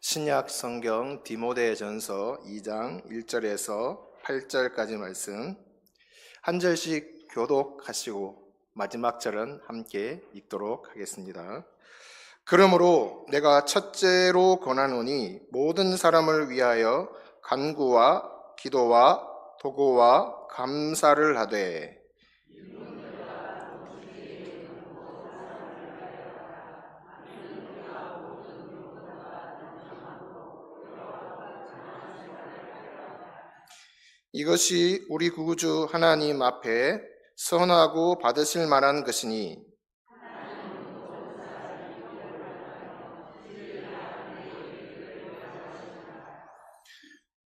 신약 성경 디모데전서 2장 1절에서 8절까지 말씀 한 절씩 교독하시고 마지막 절은 함께 읽도록 하겠습니다. 그러므로 내가 첫째로 권하노니 모든 사람을 위하여 간구와 기도와 도구와 감사를 하되 이것이 우리 구주 하나님 앞에 선하고 받으실 만한 것이니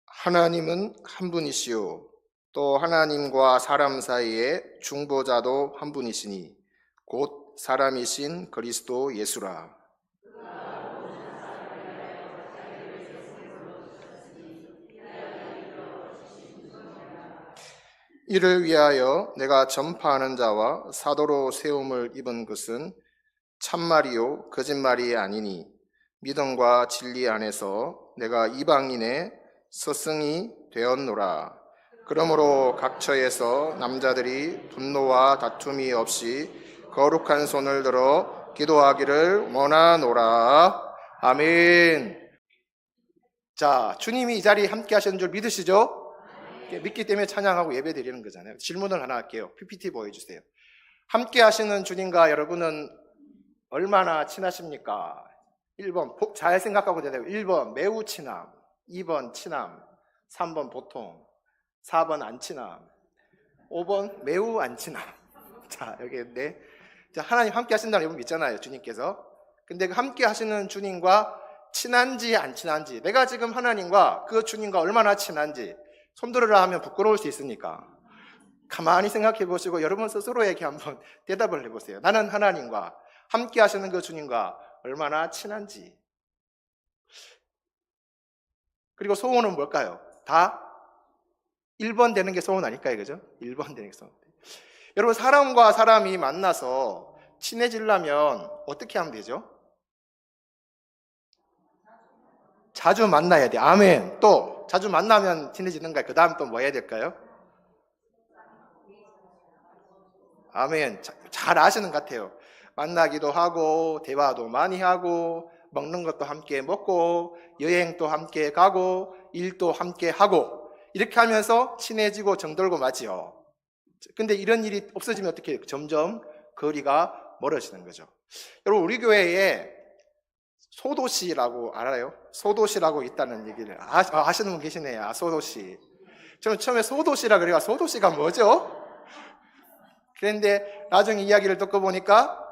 하나님은 한 분이시요 또 하나님과 사람 사이에 중보자도 한 분이시니 곧 사람이신 그리스도 예수라. 이를 위하여 내가 전파하는 자와 사도로 세움을 입은 것은 참말이요 거짓말이 아니니 믿음과 진리 안에서 내가 이방인의 스승이 되었노라. 그러므로 각 처에서 남자들이 분노와 다툼이 없이 거룩한 손을 들어 기도하기를 원하노라. 아멘. 자, 주님이 이 자리에 함께 하시는 줄 믿으시죠? 믿기 때문에 찬양하고 예배 드리는 거잖아요. 질문을 하나 할게요. PPT 보여주세요. 함께 하시는 주님과 여러분은 얼마나 친하십니까? 1번, 잘 생각하고 되세요. 1번, 매우 친함. 2번, 친함. 3번, 보통. 4번, 안 친함. 5번, 매우 안 친함. 자, 여기 있네. 자, 하나님 함께 하신다는 여러분 믿잖아요. 주님께서. 근데 그 함께 하시는 주님과 친한지 안 친한지, 내가 지금 하나님과 그 주님과 얼마나 친한지 손들으라 하면 부끄러울 수 있으니까 가만히 생각해 보시고 여러분 스스로에게 한번 대답을 해보세요. 나는 하나님과 함께 하시는 그 주님과 얼마나 친한지. 그리고 소원은 뭘까요? 다 1번 되는 게 소원 아닐까요? 그죠? 1번 되는 게 소원. 여러분, 사람과 사람이 만나서 친해지려면 어떻게 하면 되죠? 자주 만나야 돼. 아멘. 또 자주 만나면 친해지는가? 그 다음 또 뭐 해야 될까요? 아멘. 잘 아시는 것 같아요. 만나기도 하고 대화도 많이 하고 먹는 것도 함께 먹고 여행도 함께 가고 일도 함께 하고 이렇게 하면서 친해지고 정들고 마지요. 근데 이런 일이 없어지면 어떻게 해요? 점점 거리가 멀어지는 거죠. 여러분, 우리 교회에 소도시라고 알아요? 소도시라고 있다는 얘기를 아시는 분 계시네요. 소도시. 저는 처음에 소도시라 그래가 소도시가 뭐죠? 그런데 나중에 이야기를 듣고 보니까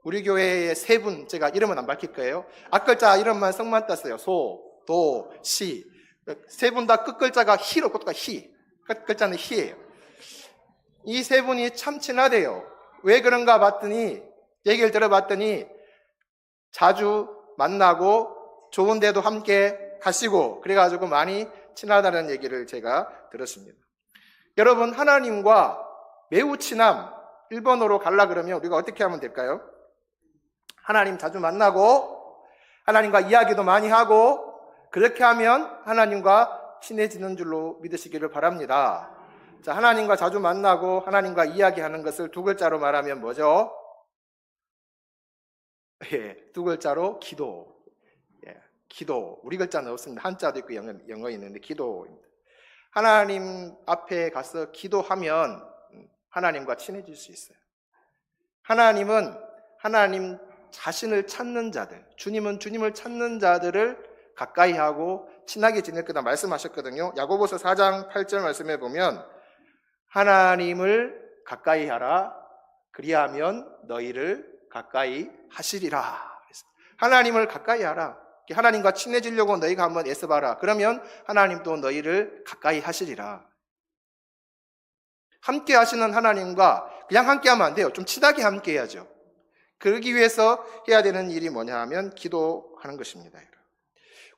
우리 교회의 세 분, 제가 이름은 안 밝힐 거예요. 앞글자 이름만 성만 땄어요. 소, 도, 시. 세 분 다 끝글자가 히로, 끝가 히. 끝글자는 히예요. 이 세 분이 참 친하대요. 왜 그런가 봤더니, 얘기를 들어봤더니 자주 만나고 좋은 데도 함께 가시고 그래가지고 많이 친하다는 얘기를 제가 들었습니다. 여러분, 하나님과 매우 친함 1번으로 갈라 그러면 우리가 어떻게 하면 될까요? 하나님 자주 만나고 하나님과 이야기도 많이 하고 그렇게 하면 하나님과 친해지는 줄로 믿으시기를 바랍니다. 자, 하나님과 자주 만나고 하나님과 이야기하는 것을 두 글자로 말하면 뭐죠? 예, 두 글자로 기도. 예, 기도. 우리 글자는 없습니다. 한자도 있고 영어 있는데 기도입니다. 하나님 앞에 가서 기도하면 하나님과 친해질 수 있어요. 하나님은 하나님 자신을 찾는 자들, 주님은 주님을 찾는 자들을 가까이 하고 친하게 지낼 거다 말씀하셨거든요. 야고보서 4장 8절 말씀에 보면 하나님을 가까이 하라. 그리하면 너희를 가까이 하시리라. 하나님을 가까이 하라. 하나님과 친해지려고 너희가 한번 애써봐라. 그러면 하나님도 너희를 가까이 하시리라. 함께 하시는 하나님과 그냥 함께 하면 안 돼요. 좀 친하게 함께 해야죠. 그러기 위해서 해야 되는 일이 뭐냐 하면 기도하는 것입니다.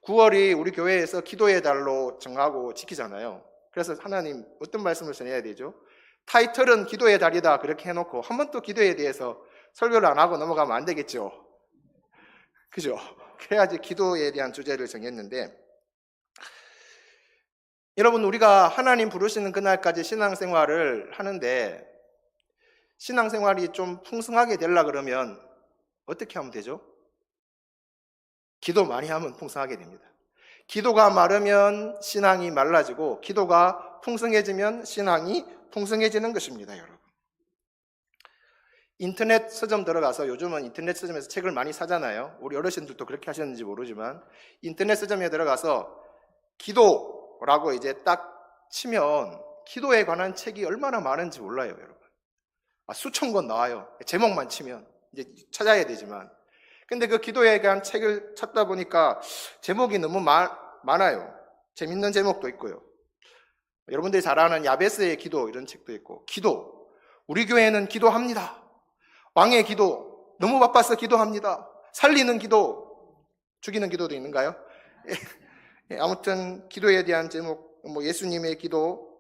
9월이 우리 교회에서 기도의 달로 정하고 지키잖아요. 그래서 하나님 어떤 말씀을 전해야 되죠? 타이틀은 기도의 달이다 그렇게 해놓고 한 번 또 기도에 대해서 설교를 안 하고 넘어가면 안 되겠죠. 그죠? 그래야지 기도에 대한 주제를 정했는데, 여러분, 우리가 하나님 부르시는 그날까지 신앙생활을 하는데 신앙생활이 좀 풍성하게 되려 그러면 어떻게 하면 되죠? 기도 많이 하면 풍성하게 됩니다. 기도가 마르면 신앙이 말라지고 기도가 풍성해지면 신앙이 풍성해지는 것입니다, 여러분. 인터넷 서점 들어가서, 요즘은 인터넷 서점에서 책을 많이 사잖아요. 우리 어르신들도 그렇게 하셨는지 모르지만 인터넷 서점에 들어가서 기도라고 이제 딱 치면 기도에 관한 책이 얼마나 많은지 몰라요, 여러분. 수천 권 나와요. 제목만 치면 이제 찾아야 되지만. 근데 그 기도에 대한 책을 찾다 보니까 제목이 너무 많아요. 재밌는 제목도 있고요. 여러분들이 잘 아는 야베스의 기도, 이런 책도 있고, 기도, 우리 교회는 기도합니다. 왕의 기도, 너무 바빠서 기도합니다. 살리는 기도, 죽이는 기도도 있는가요? 아무튼 기도에 대한 제목, 예수님의 기도,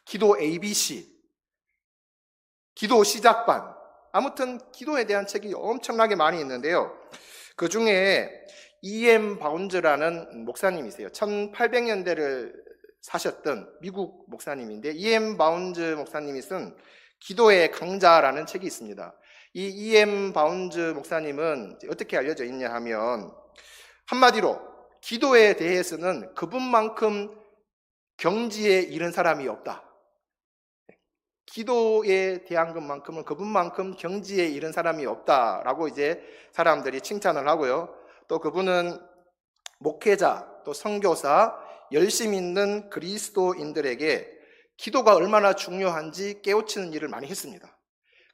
기도 ABC, 기도 시작반, 아무튼 기도에 대한 책이 엄청나게 많이 있는데요. 그 중에 E.M. 바운즈라는 목사님이세요. 1800년대를 사셨던 미국 목사님인데, E.M. 바운즈 목사님이 쓴 기도의 강자라는 책이 있습니다. 이 E.M. 바운즈 목사님은 어떻게 알려져 있냐 하면, 한마디로 기도에 대해서는 그분만큼 경지에 이른 사람이 없다. 기도에 대한 것만큼은 그분만큼 경지에 이른 사람이 없다라고 이제 사람들이 칭찬을 하고요. 또 그분은 목회자, 또 선교사, 열심 있는 그리스도인들에게 기도가 얼마나 중요한지 깨우치는 일을 많이 했습니다.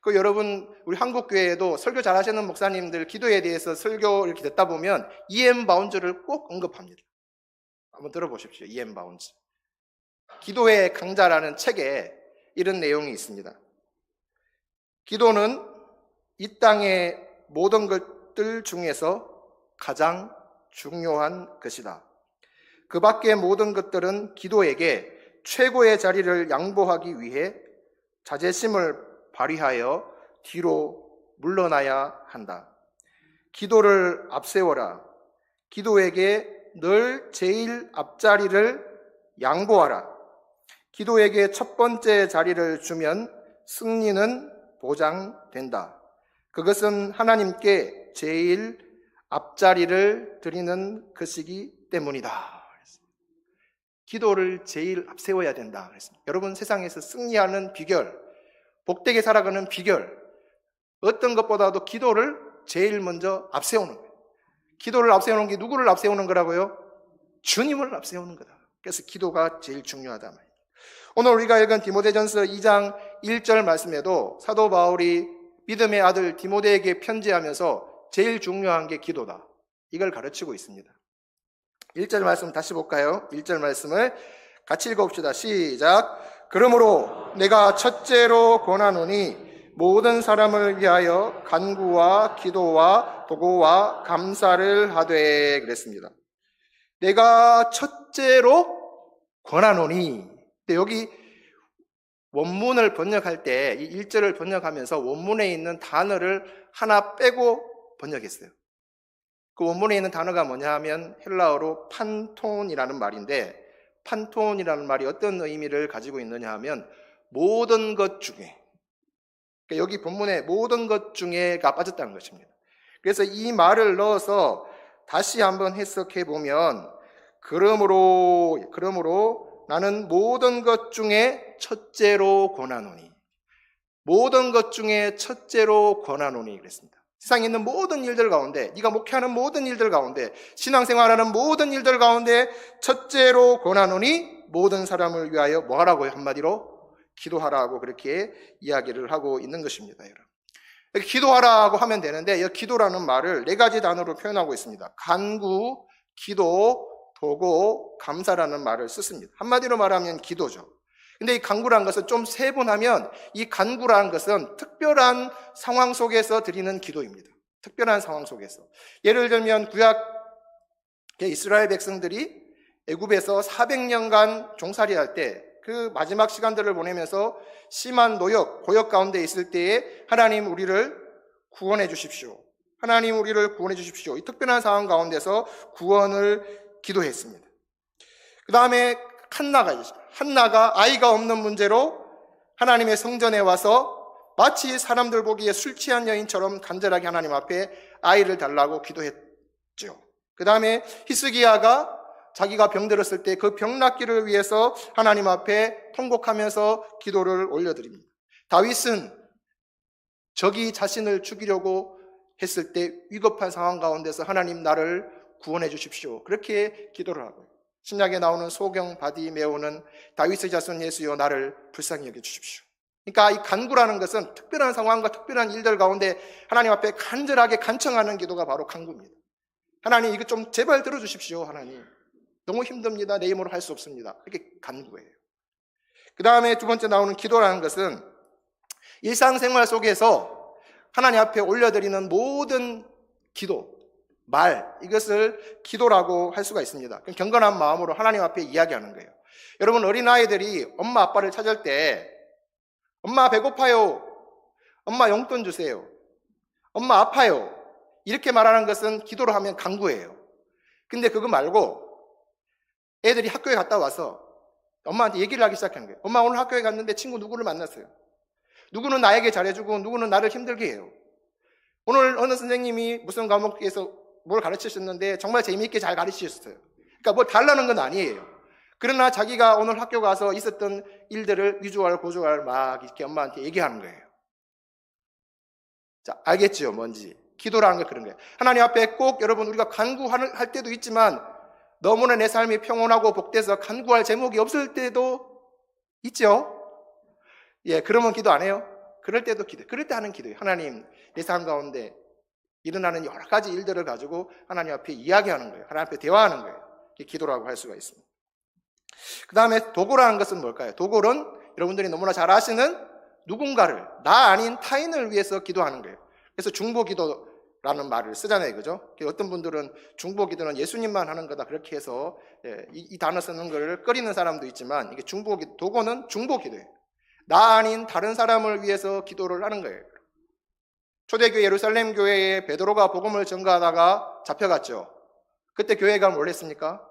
그 여러분, 우리 한국교회에도 설교 잘하시는 목사님들 기도에 대해서 설교 이렇게 듣다 보면 E.M. 바운즈를 꼭 언급합니다. 한번 들어보십시오. E.M. 바운즈. 기도의 강자라는 책에 이런 내용이 있습니다. 기도는 이 땅의 모든 것들 중에서 가장 중요한 것이다. 그 밖의 모든 것들은 기도에게 최고의 자리를 양보하기 위해 자제심을 발휘하여 뒤로 물러나야 한다. 기도를 앞세워라. 기도에게 늘 제일 앞자리를 양보하라. 기도에게 첫 번째 자리를 주면 승리는 보장된다. 그것은 하나님께 제일 앞자리를 드리는 것이기 때문이다. 기도를 제일 앞세워야 된다. 여러분, 세상에서 승리하는 비결, 복되게 살아가는 비결, 어떤 것보다도 기도를 제일 먼저 앞세우는 거예요. 기도를 앞세우는 게 누구를 앞세우는 거라고요? 주님을 앞세우는 거다. 그래서 기도가 제일 중요하다 말이에요. 오늘 우리가 읽은 디모데전서 2장 1절 말씀에도 사도 바울이 믿음의 아들 디모데에게 편지하면서 제일 중요한 게 기도다, 이걸 가르치고 있습니다. 1절 말씀 다시 볼까요? 1절 말씀을 같이 읽어봅시다. 시작. 그러므로 내가 첫째로 권하노니 모든 사람을 위하여 간구와 기도와 도고와 감사를 하되, 그랬습니다. 내가 첫째로 권하노니. 근데 여기 원문을 번역할 때 이 1절을 번역하면서 원문에 있는 단어를 하나 빼고 번역했어요. 그 원문에 있는 단어가 뭐냐 하면 헬라어로 판톤이라는 말인데, 판톤이라는 말이 어떤 의미를 가지고 있느냐 하면 모든 것 중에, 그러니까 여기 본문에 모든 것 중에가 빠졌다는 것입니다. 그래서 이 말을 넣어서 다시 한번 해석해 보면, 그러므로 나는 모든 것 중에 첫째로 권하노니, 모든 것 중에 첫째로 권하노니 그랬습니다. 세상에 있는 모든 일들 가운데, 네가 목회하는 모든 일들 가운데, 신앙생활하는 모든 일들 가운데 첫째로 권하노니 모든 사람을 위하여 뭐 하라고요? 한마디로 기도하라고 그렇게 이야기를 하고 있는 것입니다. 여러분, 기도하라고 하면 되는데, 이 기도라는 말을 네 가지 단어로 표현하고 있습니다. 간구, 기도, 도고, 감사라는 말을 썼습니다. 한마디로 말하면 기도죠. 근데 이 간구라는 것은 좀 세분하면, 이 간구라는 것은 특별한 상황 속에서 드리는 기도입니다. 특별한 상황 속에서. 예를 들면 구약 이스라엘 백성들이 애굽에서 400년간 종살이할 때, 그 마지막 시간들을 보내면서 심한 노역, 고역 가운데 있을 때에 하나님 우리를 구원해 주십시오. 하나님 우리를 구원해 주십시오. 이 특별한 상황 가운데서 구원을 기도했습니다. 그 다음에 한나가 아이가 없는 문제로 하나님의 성전에 와서 마치 사람들 보기에 술 취한 여인처럼 간절하게 하나님 앞에 아이를 달라고 기도했죠. 그 다음에 히스기야가 자기가 병들었을 때 그 병 낫기를 위해서 하나님 앞에 통곡하면서 기도를 올려드립니다. 다윗은 적이 자신을 죽이려고 했을 때 위급한 상황 가운데서 하나님 나를 구원해 주십시오. 그렇게 기도를 하고요. 신약에 나오는 소경 바디메오는 다윗의 자손 예수여 나를 불쌍히 여겨 주십시오. 그러니까 이 간구라는 것은 특별한 상황과 특별한 일들 가운데 하나님 앞에 간절하게 간청하는 기도가 바로 간구입니다. 하나님 이거 좀 제발 들어주십시오. 하나님 너무 힘듭니다. 내 힘으로 할 수 없습니다. 이렇게 간구예요. 그 다음에 두 번째 나오는 기도라는 것은 일상생활 속에서 하나님 앞에 올려드리는 모든 기도, 말, 이것을 기도라고 할 수가 있습니다. 경건한 마음으로 하나님 앞에 이야기하는 거예요. 여러분 어린아이들이 엄마 아빠를 찾을 때 엄마 배고파요, 엄마 용돈 주세요, 엄마 아파요 이렇게 말하는 것은 기도로 하면 간구예요. 근데 그거 말고 애들이 학교에 갔다 와서 엄마한테 얘기를 하기 시작하는 거예요. 엄마 오늘 학교에 갔는데 친구 누구를 만났어요. 누구는 나에게 잘해주고 누구는 나를 힘들게 해요. 오늘 어느 선생님이 무슨 과목에서 뭘 가르치셨는데 정말 재미있게 잘 가르치셨어요. 그러니까 뭘 달라는 건 아니에요. 그러나 자기가 오늘 학교 가서 있었던 일들을 위조할 고조할 막 이렇게 엄마한테 얘기하는 거예요. 자, 알겠죠? 뭔지. 기도라는 게 그런 거예요. 하나님 앞에 꼭 여러분 우리가 간구할 때도 있지만 너무나 내 삶이 평온하고 복돼서 간구할 제목이 없을 때도 있죠? 예, 그러면 기도 안 해요? 그럴 때도 기도, 그럴 때 하는 기도예요. 하나님, 내 삶 가운데 일어나는 여러 가지 일들을 가지고 하나님 앞에 이야기하는 거예요. 하나님 앞에 대화하는 거예요. 이게 기도라고 할 수가 있습니다. 그 다음에 도고라는 것은 뭘까요? 도고는 여러분들이 너무나 잘 아시는 누군가를, 나 아닌 타인을 위해서 기도하는 거예요. 그래서 중보기도라는 말을 쓰잖아요. 그죠? 어떤 분들은 중보기도는 예수님만 하는 거다. 그렇게 해서 이 단어 쓰는 걸 꺼리는 사람도 있지만 이게 도고는 중보기도예요. 나 아닌 다른 사람을 위해서 기도를 하는 거예요. 초대교회 예루살렘 교회에 베드로가 복음을 전가하다가 잡혀갔죠. 그때 교회가 뭘 했습니까?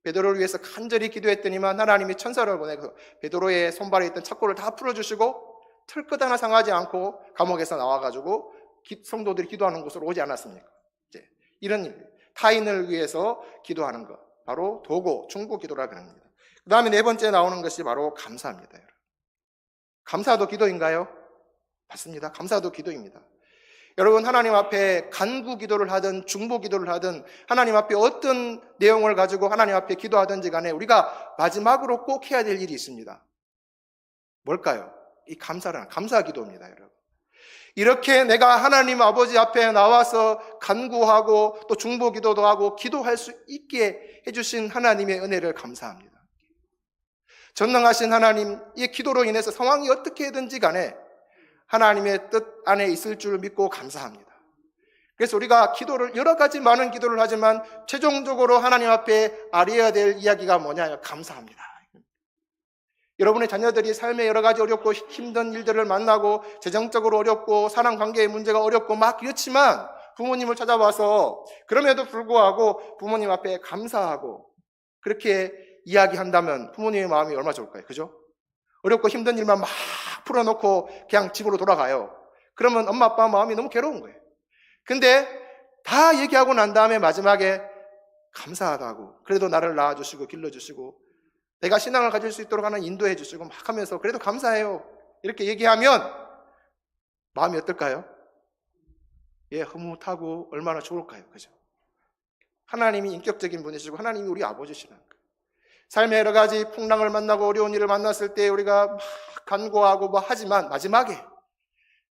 베드로를 위해서 간절히 기도했더니만 하나님이 천사를 보내서 베드로의 손발에 있던 착고를 다 풀어주시고 털끝 하나 상하지 않고 감옥에서 나와가지고 성도들이 기도하는 곳으로 오지 않았습니까? 이제 이런 일, 타인을 위해서 기도하는 것, 바로 도고, 중보 기도라고 합니다. 그 다음에 네 번째 나오는 것이 바로 감사입니다. 여러분. 감사도 기도인가요? 맞습니다. 감사도 기도입니다. 여러분 하나님 앞에 간구 기도를 하든 중보 기도를 하든 하나님 앞에 어떤 내용을 가지고 하나님 앞에 기도하든지 간에 우리가 마지막으로 꼭 해야 될 일이 있습니다. 뭘까요? 이 감사라는 감사 기도입니다. 여러분. 이렇게 내가 하나님 아버지 앞에 나와서 간구하고 또 중보 기도도 하고 기도할 수 있게 해주신 하나님의 은혜를 감사합니다. 전능하신 하나님, 이 기도로 인해서 상황이 어떻게든지 간에 하나님의 뜻 안에 있을 줄 믿고 감사합니다. 그래서 우리가 기도를 여러 가지 많은 기도를 하지만 최종적으로 하나님 앞에 알아야 될 이야기가 뭐냐? 감사합니다. 여러분의 자녀들이 삶에 여러 가지 어렵고 힘든 일들을 만나고 재정적으로 어렵고 사람 관계의 문제가 어렵고 막 그렇지만 부모님을 찾아와서 그럼에도 불구하고 부모님 앞에 감사하고 그렇게 이야기한다면 부모님의 마음이 얼마나 좋을까요? 그죠? 어렵고 힘든 일만 막 풀어놓고 그냥 집으로 돌아가요. 그러면 엄마 아빠 마음이 너무 괴로운 거예요. 근데 다 얘기하고 난 다음에 마지막에 감사하다고 그래도 나를 낳아주시고 길러주시고 내가 신앙을 가질 수 있도록 하는 인도해 주시고 막 하면서 그래도 감사해요 이렇게 얘기하면 마음이 어떨까요? 예, 흐뭇하고 얼마나 좋을까요? 그죠? 하나님이 인격적인 분이시고 하나님이 우리 아버지시라는 거예요. 삶의 여러 가지 풍랑을 만나고 어려운 일을 만났을 때 우리가 막 간구하고 뭐 하지만 마지막에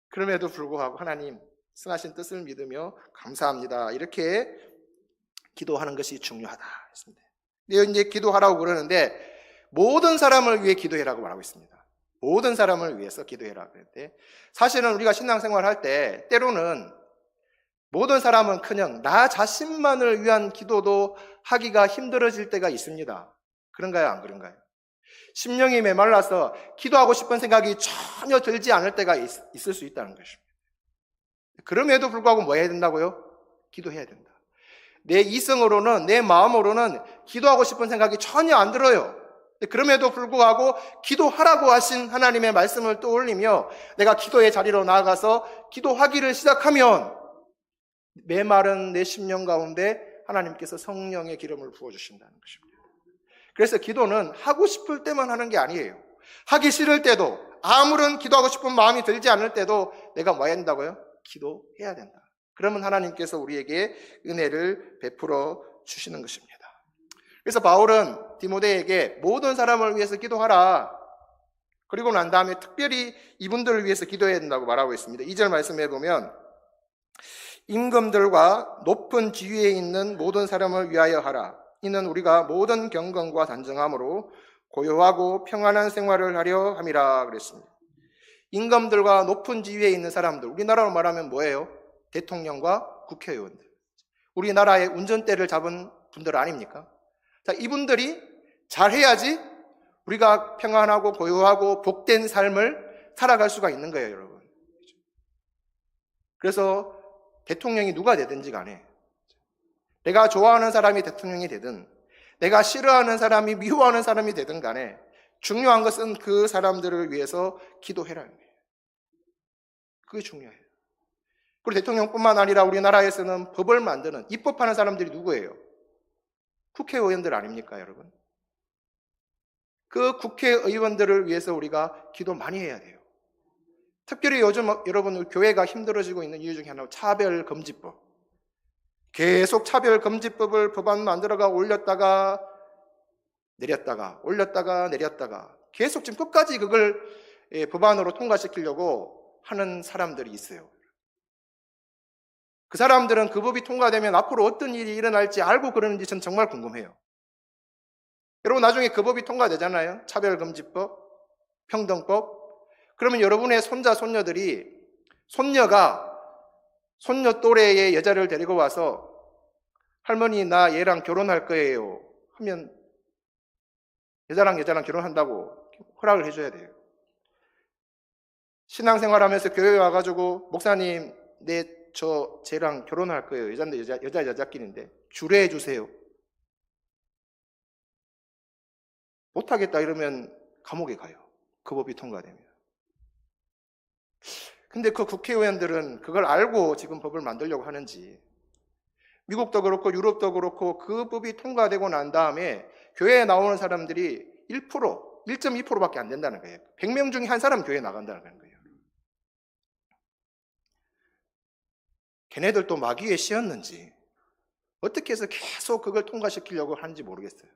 그럼에도 불구하고 하나님 승하신 뜻을 믿으며 감사합니다 이렇게 기도하는 것이 중요하다 했습니다. 이제 기도하라고 그러는데 모든 사람을 위해 기도해라고 말하고 있습니다. 모든 사람을 위해서 기도해라 그랬는데 사실은 우리가 신앙생활 할 때 때로는 모든 사람은커녕 나 자신만을 위한 기도도 하기가 힘들어질 때가 있습니다. 그런가요? 안 그런가요? 심령이 메말라서 기도하고 싶은 생각이 전혀 들지 않을 때가 있을 수 있다는 것입니다. 그럼에도 불구하고 뭐 해야 된다고요? 기도해야 된다. 내 이성으로는, 내 마음으로는 기도하고 싶은 생각이 전혀 안 들어요. 그럼에도 불구하고 기도하라고 하신 하나님의 말씀을 떠올리며 내가 기도의 자리로 나아가서 기도하기를 시작하면 메마른 내 심령 가운데 하나님께서 성령의 기름을 부어주신다는 것입니다. 그래서 기도는 하고 싶을 때만 하는 게 아니에요. 하기 싫을 때도, 아무런 기도하고 싶은 마음이 들지 않을 때도 내가 뭐 해야 된다고요? 기도해야 된다. 그러면 하나님께서 우리에게 은혜를 베풀어 주시는 것입니다. 그래서 바울은 디모데에게 모든 사람을 위해서 기도하라. 그리고 난 다음에 특별히 이분들을 위해서 기도해야 된다고 말하고 있습니다. 2절 말씀해 보면 임금들과 높은 지위에 있는 모든 사람을 위하여 하라. 이는 우리가 모든 경건과 단정함으로 고요하고 평안한 생활을 하려 함이라 그랬습니다. 임금들과 높은 지위에 있는 사람들, 우리나라로 말하면 뭐예요? 대통령과 국회의원들. 우리나라의 운전대를 잡은 분들 아닙니까? 자, 이분들이 잘해야지 우리가 평안하고 고요하고 복된 삶을 살아갈 수가 있는 거예요, 여러분. 그래서 대통령이 누가 되든지 간에 내가 좋아하는 사람이 대통령이 되든 내가 싫어하는 사람이 미워하는 사람이 되든 간에 중요한 것은 그 사람들을 위해서 기도해라는 거예요. 그게 중요해요. 그리고 대통령뿐만 아니라 우리나라에서는 법을 만드는, 입법하는 사람들이 누구예요? 국회의원들 아닙니까, 여러분? 그 국회의원들을 위해서 우리가 기도 많이 해야 돼요. 특별히 요즘 여러분 교회가 힘들어지고 있는 이유 중에 하나가 차별금지법. 계속 차별금지법을 법안 만들어가 올렸다가 내렸다가 올렸다가 내렸다가 계속 지금 끝까지 그걸 법안으로 통과시키려고 하는 사람들이 있어요. 그 사람들은 그 법이 통과되면 앞으로 어떤 일이 일어날지 알고 그러는지 전 정말 궁금해요. 여러분 나중에 그 법이 통과되잖아요. 차별금지법, 평등법. 그러면 여러분의 손자, 손녀들이 손녀가 손녀 또래의 여자를 데리고 와서 할머니 나 얘랑 결혼할 거예요 하면 여자랑 결혼한다고 허락을 해줘야 돼요. 신앙생활하면서 교회에 와가지고 목사님 쟤랑 결혼할 거예요. 여자인데 여자끼리인데 주례해 주세요. 못하겠다 이러면 감옥에 가요. 그 법이 통과되면. 근데 그 국회의원들은 그걸 알고 지금 법을 만들려고 하는지 미국도 그렇고 유럽도 그렇고 그 법이 통과되고 난 다음에 교회에 나오는 사람들이 1.2%밖에 안 된다는 거예요. 100명 중에 한 사람 교회에 나간다는 거예요. 걔네들도 마귀에 씌었는지 어떻게 해서 계속 그걸 통과시키려고 하는지 모르겠어요.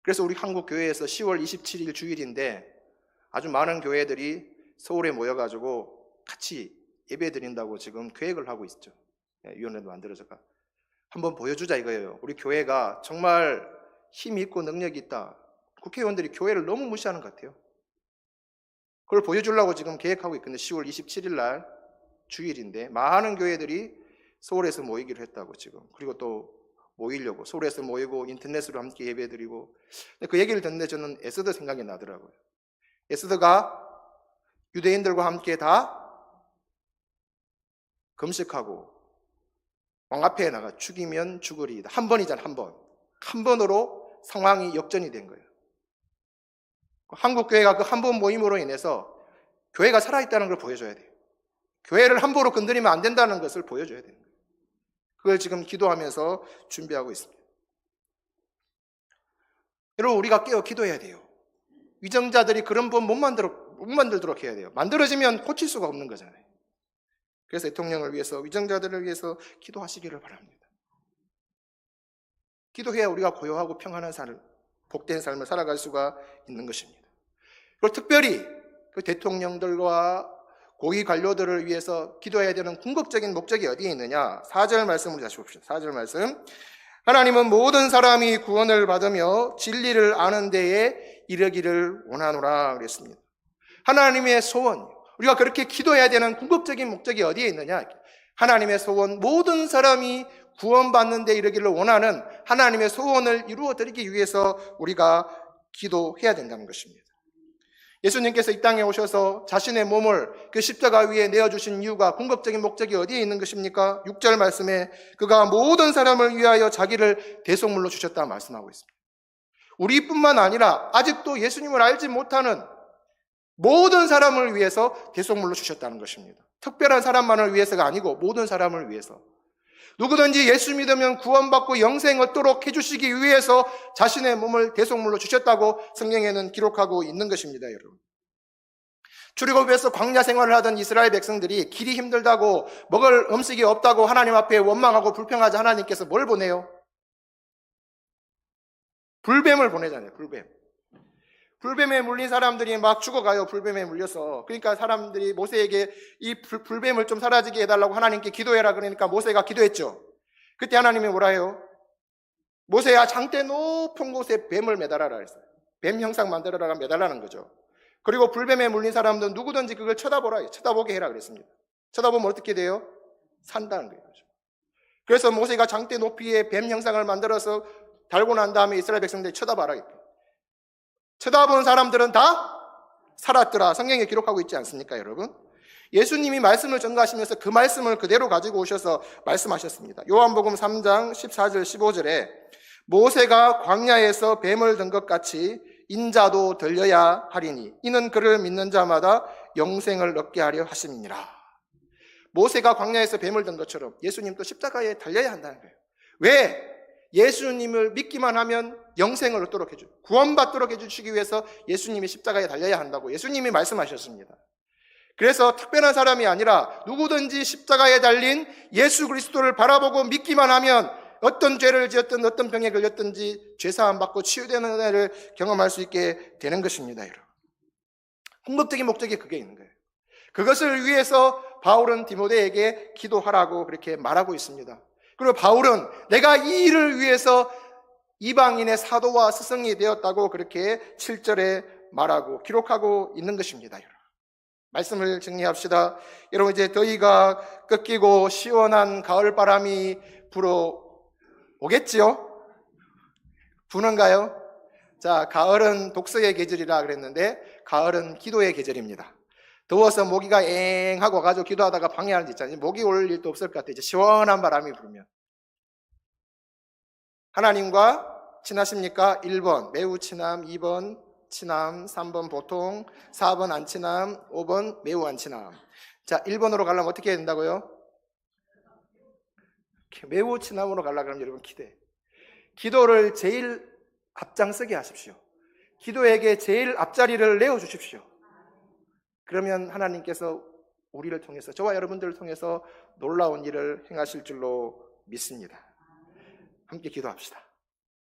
그래서 우리 한국 교회에서 10월 27일 주일인데 아주 많은 교회들이 서울에 모여가지고 같이 예배 드린다고 지금 계획을 하고 있죠. 위원회도 만들어져가 한번 보여주자 이거예요. 우리 교회가 정말 힘이 있고 능력이 있다. 국회의원들이 교회를 너무 무시하는 것 같아요. 그걸 보여주려고 지금 계획하고 있거든요. 10월 27일 날 주일인데 많은 교회들이 서울에서 모이기로 했다고 지금. 그리고 또 모이려고 서울에서 모이고 인터넷으로 함께 예배드리고. 그 얘기를 듣는데 저는 에스더 생각이 나더라고요. 에스더가 유대인들과 함께 다 금식하고 왕 앞에 나가 죽이면 죽으리이다. 한 번이잖아, 한 번. 한 번으로 상황이 역전이 된 거예요. 한국교회가 그 한 번 모임으로 인해서 교회가 살아있다는 걸 보여줘야 돼요. 교회를 함부로 건드리면 안 된다는 것을 보여줘야 되는 거예요. 그걸 지금 기도하면서 준비하고 있습니다. 여러분 우리가 깨어 기도해야 돼요. 위정자들이 그런 법 못 만들도록 해야 돼요. 만들어지면 고칠 수가 없는 거잖아요. 그래서 대통령을 위해서 위정자들을 위해서 기도하시기를 바랍니다. 기도해야 우리가 고요하고 평안한 삶, 복된 삶을 살아갈 수가 있는 것입니다. 그리고 특별히 그 대통령들과 고위 관료들을 위해서 기도해야 되는 궁극적인 목적이 어디에 있느냐? 4절 말씀을 다시 봅시다. 4절 말씀. 하나님은 모든 사람이 구원을 받으며 진리를 아는 데에 이르기를 원하노라 그랬습니다. 하나님의 소원, 우리가 그렇게 기도해야 되는 궁극적인 목적이 어디에 있느냐? 하나님의 소원, 모든 사람이 구원받는 데 이르기를 원하는 하나님의 소원을 이루어드리기 위해서 우리가 기도해야 된다는 것입니다. 예수님께서 이 땅에 오셔서 자신의 몸을 그 십자가 위에 내어주신 이유가 궁극적인 목적이 어디에 있는 것입니까? 6절 말씀에 그가 모든 사람을 위하여 자기를 대속물로 주셨다 말씀하고 있습니다. 우리뿐만 아니라 아직도 예수님을 알지 못하는 모든 사람을 위해서 대속물로 주셨다는 것입니다. 특별한 사람만을 위해서가 아니고 모든 사람을 위해서. 누구든지 예수 믿으면 구원받고 영생 얻도록 해주시기 위해서 자신의 몸을 대속물로 주셨다고 성경에는 기록하고 있는 것입니다, 여러분. 출애굽에서 광야 생활을 하던 이스라엘 백성들이 길이 힘들다고 먹을 음식이 없다고 하나님 앞에 원망하고 불평하자 하나님께서 뭘 보내요? 불뱀을 보내잖아요, 불뱀. 불뱀에 물린 사람들이 막 죽어가요, 불뱀에 물려서. 그러니까 사람들이 모세에게 이 불뱀을 좀 사라지게 해달라고 하나님께 기도해라 그러니까 모세가 기도했죠. 그때 하나님이 뭐라 해요? 모세야, 장대 높은 곳에 뱀을 매달아라 했어요. 뱀 형상 만들어라 매달라는 거죠. 그리고 불뱀에 물린 사람들은 누구든지 그걸 쳐다보라, 쳐다보게 해라 그랬습니다. 쳐다보면 어떻게 돼요? 산다는 거예요. 그래서 모세가 장대 높이에 뱀 형상을 만들어서 달고 난 다음에 이스라엘 백성들이 쳐다봐라. 쳐다본 사람들은 다 살았더라. 성경에 기록하고 있지 않습니까, 여러분? 예수님이 말씀을 전가하시면서 그 말씀을 그대로 가지고 오셔서 말씀하셨습니다. 요한복음 3장 14절 15절에 모세가 광야에서 뱀을 든 것 같이 인자도 들려야 하리니 이는 그를 믿는 자마다 영생을 얻게 하려 하심이니라. 모세가 광야에서 뱀을 든 것처럼 예수님도 십자가에 달려야 한다는 거예요. 왜? 예수님을 믿기만 하면 영생을 얻도록 해주, 구원받도록 해주시기 위해서 예수님이 십자가에 달려야 한다고 예수님이 말씀하셨습니다. 그래서 특별한 사람이 아니라 누구든지 십자가에 달린 예수 그리스도를 바라보고 믿기만 하면 어떤 죄를 지었든 어떤 병에 걸렸든지 죄사함 받고 치유되는 은혜를 경험할 수 있게 되는 것입니다, 여러분. 궁극적인 목적이 그게 있는 거예요. 그것을 위해서 바울은 디모데에게 기도하라고 그렇게 말하고 있습니다. 그리고 바울은 내가 이 일을 위해서 이방인의 사도와 스승이 되었다고 그렇게 7절에 말하고 기록하고 있는 것입니다, 여러분. 말씀을 정리합시다. 여러분, 이제 더위가 꺾이고 시원한 가을바람이 불어오겠지요? 부는가요? 자, 가을은 독서의 계절이라 그랬는데 가을은 기도의 계절입니다. 더워서 모기가 엥하고 가지고 기도하다가 방해하는 데 있잖아요. 모기 올 일도 없을 것 같아요. 이제 시원한 바람이 불면. 하나님과 친하십니까? 1번 매우 친함, 2번 친함, 3번 보통, 4번 안 친함, 5번 매우 안 친함. 자, 1번으로 가려면 어떻게 해야 된다고요? 매우 친함으로 가려고 하면 여러분 기도를 제일 앞장서게 하십시오. 기도에게 제일 앞자리를 내어주십시오. 그러면 하나님께서 우리를 통해서, 저와 여러분들을 통해서 놀라운 일을 행하실 줄로 믿습니다. 함께 기도합시다.